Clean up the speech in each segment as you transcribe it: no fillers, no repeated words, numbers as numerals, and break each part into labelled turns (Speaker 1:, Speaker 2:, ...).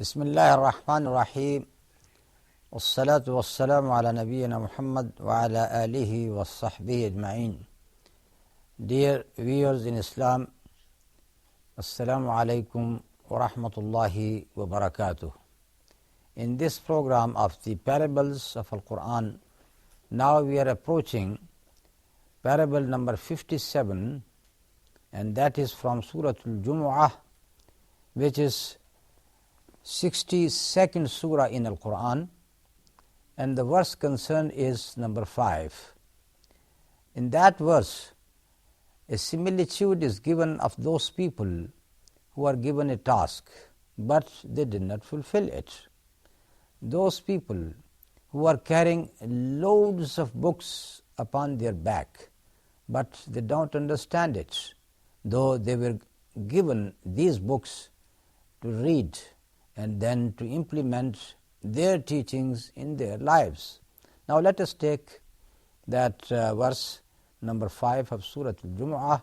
Speaker 1: بسم الله الرحمن الرحيم والصلاة والسلام على نبينا Muhammad وعلى آله وصحبه أجمعين. Dear viewers in Islam, Assalamu alaikum wa rahmatullahi wa barakatuh. In this program of the parables of Al-Quran, now we are approaching parable number 57, and that is from Surah Al-Jumu'ah, which is 62nd surah in Al-Quran, and the verse concerned is number 5. In that verse, a similitude is given of those people who are given a task, but they did not fulfill it. Those people who are carrying loads of books upon their back, but they don't understand it, though they were given these books to read and then to implement their teachings in their lives. Now let us take that verse number 5 of Surah Al-Jumu'ah.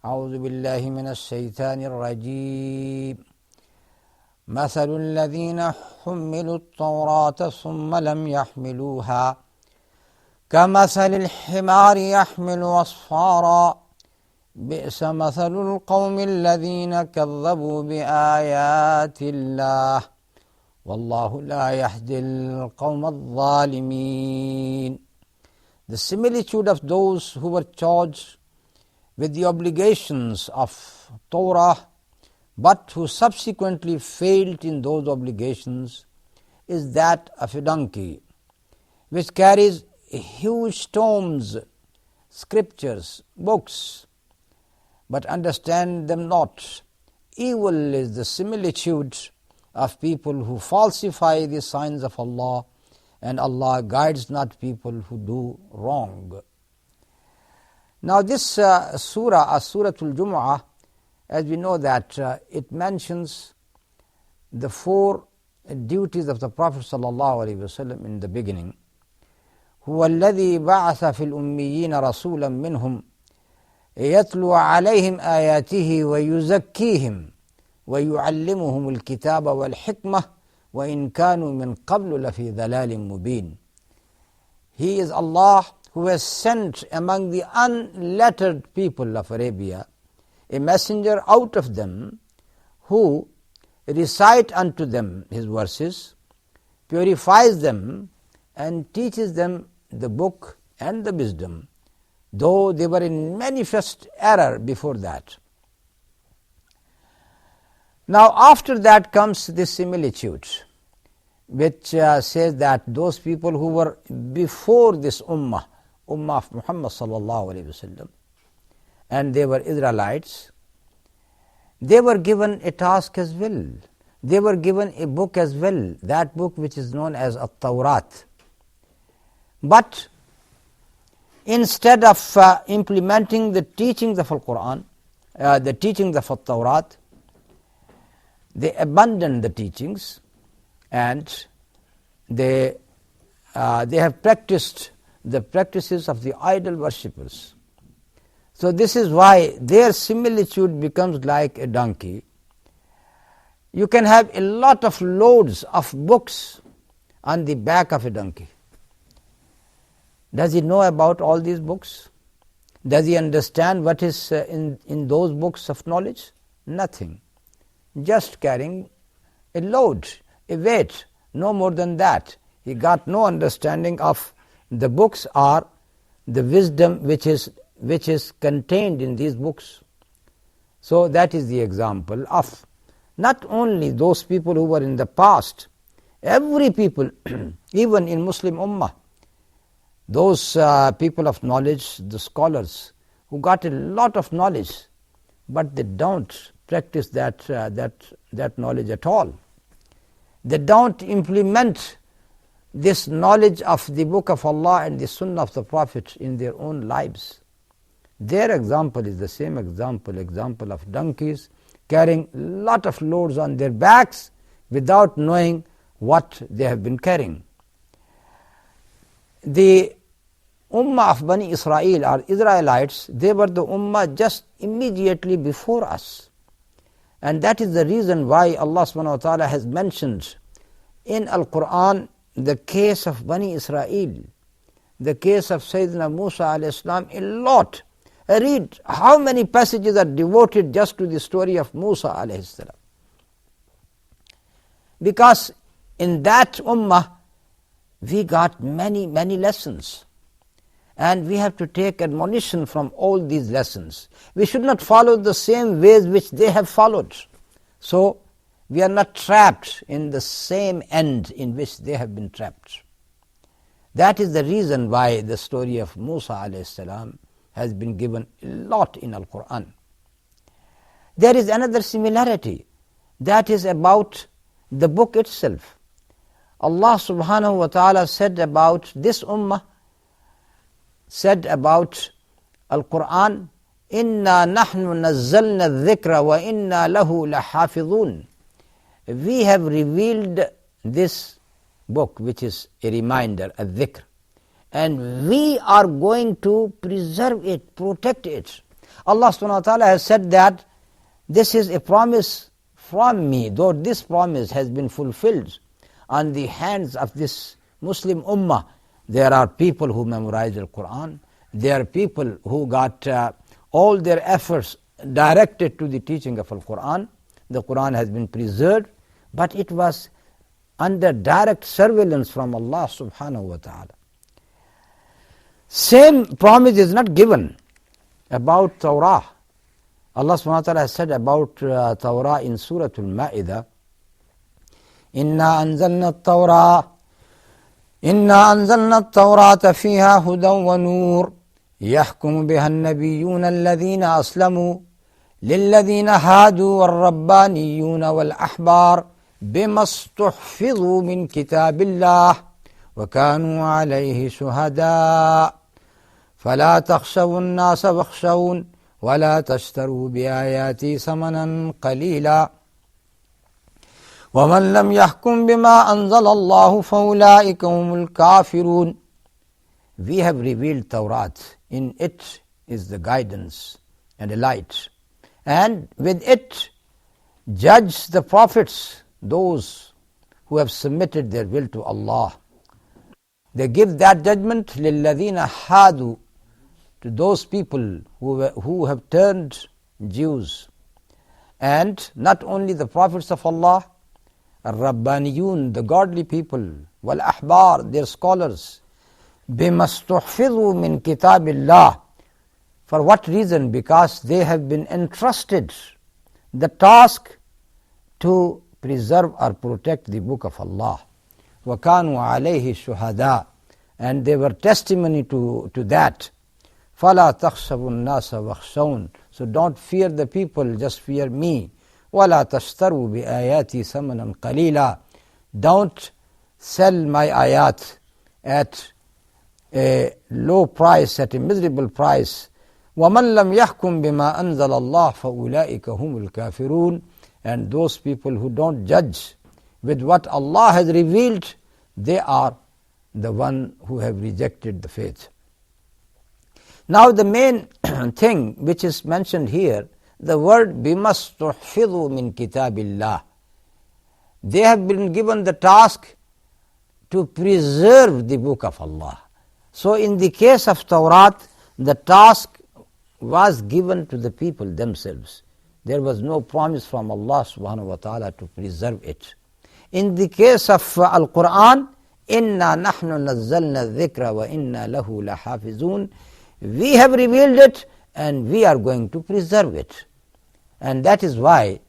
Speaker 1: أعوذ بالله من الشيطان الرجيم مثل الذين حملوا التوراة ثم لم يحملوها كمثل الحمار يحمل أسفارا بئس مثل القوم الذين كذبوا بآيات الله والله لا يهدي القوم الظالمين. The similitude of those who were charged with the obligations of Torah but who subsequently failed in those obligations is that of a donkey which carries huge tomes, scriptures, books, but understand them not. Evil is the similitude of people who falsify the signs of Allah, and Allah guides not people who do wrong. Now this surah, Surah Al-Jumu'ah, as we know that it mentions the 4 duties of the Prophet ﷺ in the beginning. هو الذي بعث في الأميين رسولا منهم يتلو عليهم آياته ويزكيهم ويعلمهم الكتاب والحكمة وإن كانوا من قبل لفي ضلال مبين. He is Allah who has sent among the unlettered people of Arabia a messenger out of them who recite unto them his verses, purifies them and teaches them the book and the wisdom, though they were in manifest error before that. Now after that comes this similitude, which says that those people who were before this ummah of Muhammad sallallahu alaihi wasallam, and they were Israelites, they were given a task as well. They were given a book as well, that book which is known as At-Tawrat. But instead of implementing the teachings of Al-Quran, the teachings of At-Tawrat, they abandoned the teachings and they have practiced the practices of the idol worshippers. So this is why their similitude becomes like a donkey. You can have a lot of loads of books on the back of a donkey. Does he know about all these books? Does he understand what is in those books of knowledge? Nothing. Just carrying a load, a weight, no more than that. He got no understanding of the books or the wisdom which is contained in these books. So that is the example of not only those people who were in the past, every people, even in Muslim Ummah, those people of knowledge, the scholars, who got a lot of knowledge, but they don't practice that knowledge at all. They don't implement this knowledge of the book of Allah and the sunnah of the Prophet in their own lives. Their example is the same example of donkeys carrying lot of loads on their backs without knowing what they have been carrying. The Ummah of Bani Israel or Israelites, they were the Ummah just immediately before us. And that is the reason why Allah subhanahu wa ta'ala has mentioned in Al-Quran the case of Bani Israel, the case of Sayyidina Musa alayhi salam a lot. Read how many passages are devoted just to the story of Musa alayhi salam. Because in that ummah we got many lessons. And we have to take admonition from all these lessons. We should not follow the same ways which they have followed. So we are not trapped in the same end in which they have been trapped. That is the reason why the story of Musa alayhi salam has been given a lot in Al-Quran. There is another similarity, that is about the book itself. Allah subhanahu wa ta'ala said about this ummah, said about Al-Quran, "Inna nahnu nazzalna al-dhikra wa inna lahu lahafidhun." We have revealed this book, which is a reminder, a dhikr, and we are going to preserve it, protect it. Allah subhanahu wa ta'ala has said that this is a promise from me, though this promise has been fulfilled on the hands of this Muslim ummah. There are people who memorize the Quran. There are people who got all their efforts directed to the teaching of Al-Quran. The Quran has been preserved, but it was under direct surveillance from Allah subhanahu wa ta'ala. Same promise is not given about Torah. Allah subhanahu wa ta'ala has said about Torah in Surah Al-Ma'idah, إنا أنزلنا التوراة فيها هدى ونور يحكم بها النبيون الذين أسلموا للذين هادوا والربانيون والأحبار بما استحفظوا من كتاب الله وكانوا عليه شهداء فلا تخشوا الناس واخشون ولا تشتروا بآياتي ثمنا قليلا وَمَنْ لَمْ يَحْكُمْ بِمَا أَنزَلَ اللَّهُ فَأُولَٰئِكَ هُمُ الْكَافِرُونَ. We have revealed Tawrat. In it is the guidance and the light. And with it judge the prophets, those who have submitted their will to Allah. They give that judgment لِلَّذِينَ هَادُوا, to those people who have turned Jews. And not only the prophets of Allah, الربانيون, the godly people, والأحبار, their scholars, بما استحفظوا من كتاب الله. For what reason? Because they have been entrusted the task to preserve or protect the book of Allah. وكانوا عليه شهداء, and they were testimony to that. فلا تخشوا الناس واخشون, so don't fear the people, just fear me. وَلَا تَشْتَرُوا بِآيَاتِي ثَمَنًا قَلِيلًا, don't sell my ayat at a low price, at a miserable price. وَمَنْ لَمْ يَحْكُمْ بِمَا أَنزَلَ اللَّهُ فَأُولَٰئِكَ هُمُ الْكَافِرُونَ. And those people who don't judge with what Allah has revealed, they are the one who have rejected the faith. Now the main thing which is mentioned here, the word بِمَا اسْتُحْفِظُوا مِنْ كِتَابِ اللَّهِ. They have been given the task to preserve the book of Allah. So in the case of Tawrat, the task was given to the people themselves. There was no promise from Allah subhanahu wa ta'ala to preserve it. In the case of Al-Quran, إِنَّا نَحْنُ نَزَّلْنَا الذِّكْرَ وَإِنَّا لَهُ لَحَافِظُونَ. We have revealed it and we are going to preserve it. And that is why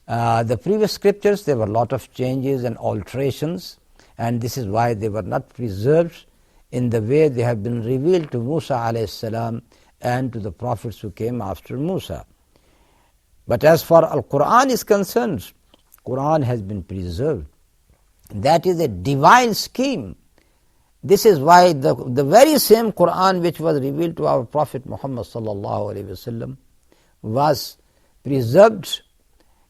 Speaker 1: the previous scriptures, there were a lot of changes and alterations, and this is why they were not preserved in the way they have been revealed to Musa alayhi salam and to the prophets who came after Musa. But as far as Al-Quran is concerned, Quran has been preserved. That is a divine scheme. This is why the very same Quran which was revealed to our Prophet Muhammad sallallahu alaihi wasallam was preserved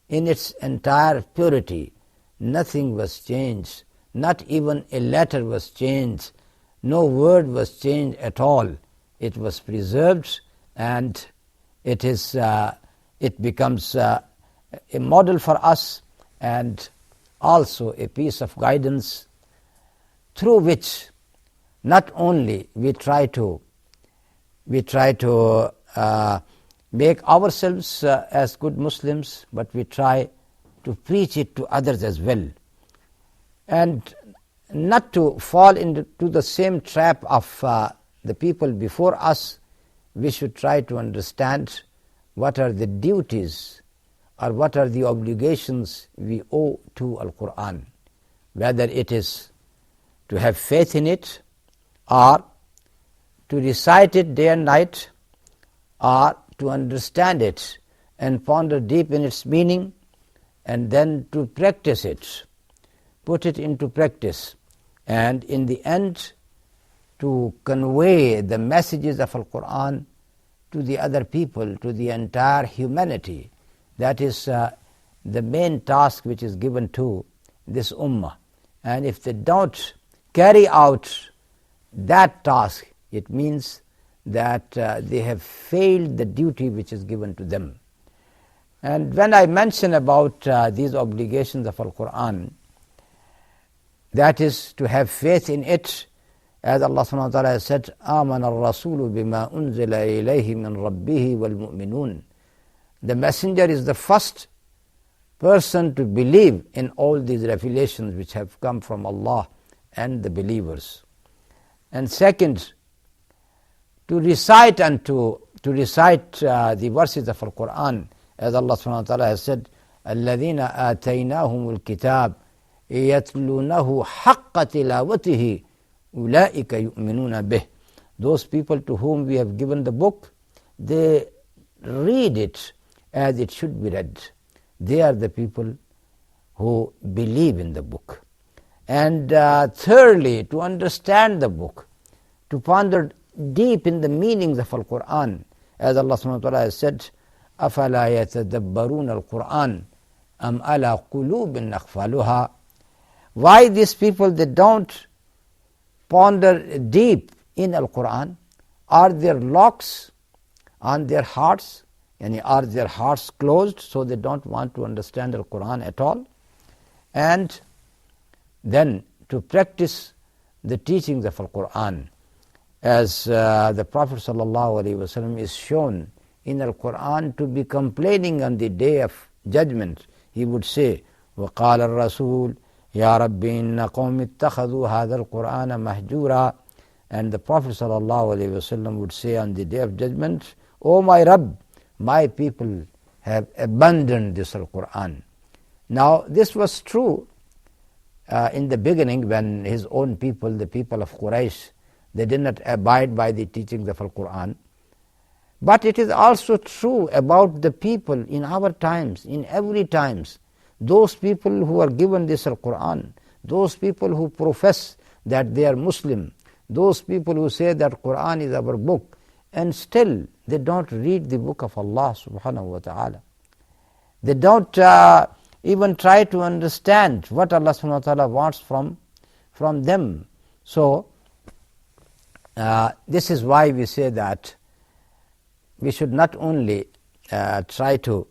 Speaker 1: in its entire purity. Nothing was changed. Not even a letter was changed. No word was changed at all. It was preserved, and it becomes a model for us and also a piece of guidance through which not only we try to make ourselves as good Muslims, but we try to preach it to others as well, and not to fall into the same trap of the people before us. We should try to understand what are the duties or what are the obligations we owe to Al-Quran, whether it is to have faith in it, or to recite it day and night, or to understand it and ponder deep in its meaning, and then to practice it, put it into practice, and in the end to convey the messages of Al-Quran to the other people, to the entire humanity. That is the main task which is given to this ummah. And if they don't carry out that task, it means that they have failed the duty which is given to them. And when I mention about these obligations of Al-Quran, that is to have faith in it, as Allah subhanahu wa ta'ala has said, آمَنَ الرَّسُولُ بِمَا أُنزِلَ إِلَيْهِ مِنْ رَبِّهِ وَالْمُؤْمِنُونَ. The messenger is the first person to believe in all these revelations which have come from Allah and the believers. And second, to recite the verses of Al-Quran, as Allah subhanahu wa ta'ala has said, الَّذِينَ آتَيْنَاهُمُ الْكِتَابِ يَتْلُونَهُ حَقَّ تِلَاوَتِهِ أُولَٰئِكَ يُؤْمِنُونَ بِهِ. Those people to whom we have given the book, they read it as it should be read. They are the people who believe in the book. And thirdly, to understand the book, to ponder deep in the meanings of Al-Quran, as Allah subhanahu wa ta'ala has said, أَفَلَا يَتَدَبَّرُونَ الْقُرْآنَ أَمْ عَلَىٰ قُلُوبٍ أَقْفَالُهَا. Why these people, they don't ponder deep in Al-Quran? Are there locks on their hearts? Yani are their hearts closed so they don't want to understand Al-Quran at all? And then to practice the teachings of Al-Quran, as the Prophet ﷺ is shown in Al-Quran to be complaining on the day of judgment. He would say, وَقَالَ الرَّسُولُ يَا رَبِّ إِنَّ قَوْمِ اتَّخَذُوا هَذَا الْقُرْآنَ مَهْجُورًا. And the Prophet ﷺ would say on the day of judgment, O my Rabb, my people have abandoned this Al-Quran. Now this was true in the beginning when his own people, the people of Quraysh, they did not abide by the teachings of Al-Quran. But it is also true about the people in our times, in every times. Those people who are given this Al-Quran, those people who profess that they are Muslim, those people who say that Quran is our book, and still they don't read the book of Allah subhanahu wa ta'ala. They don't even try to understand what Allah subhanahu wa ta'ala wants from them. So this is why we say that we should not only try to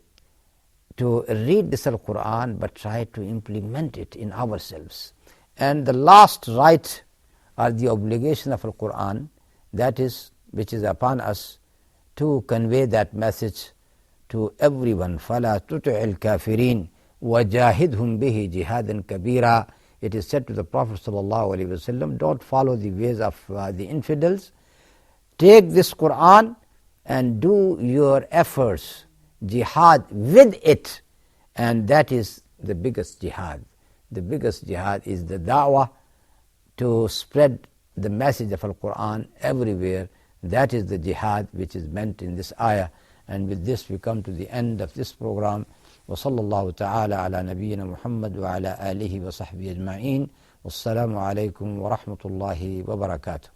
Speaker 1: read this Al-Quran, but try to implement it in ourselves. And the last right or the obligation of Al-Quran, that is, which is upon us, to convey that message to everyone. فَلَا تُطِعِ الْكَافِرِينَ وَجَاهِدْهُمْ بِهِ جِهَادًا كَبِيرًا. It is said to the Prophet ﷺ, don't follow the ways of the infidels. Take this Quran and do your efforts, jihad with it, and that is the biggest jihad. The biggest jihad is the da'wah, to spread the message of Al-Quran everywhere. That is the jihad which is meant in this ayah. And with this we come to the end of this program. وصلى الله تعالى على نبينا محمد وعلى آله وصحبه أجمعين. والسلام عليكم ورحمة الله وبركاته.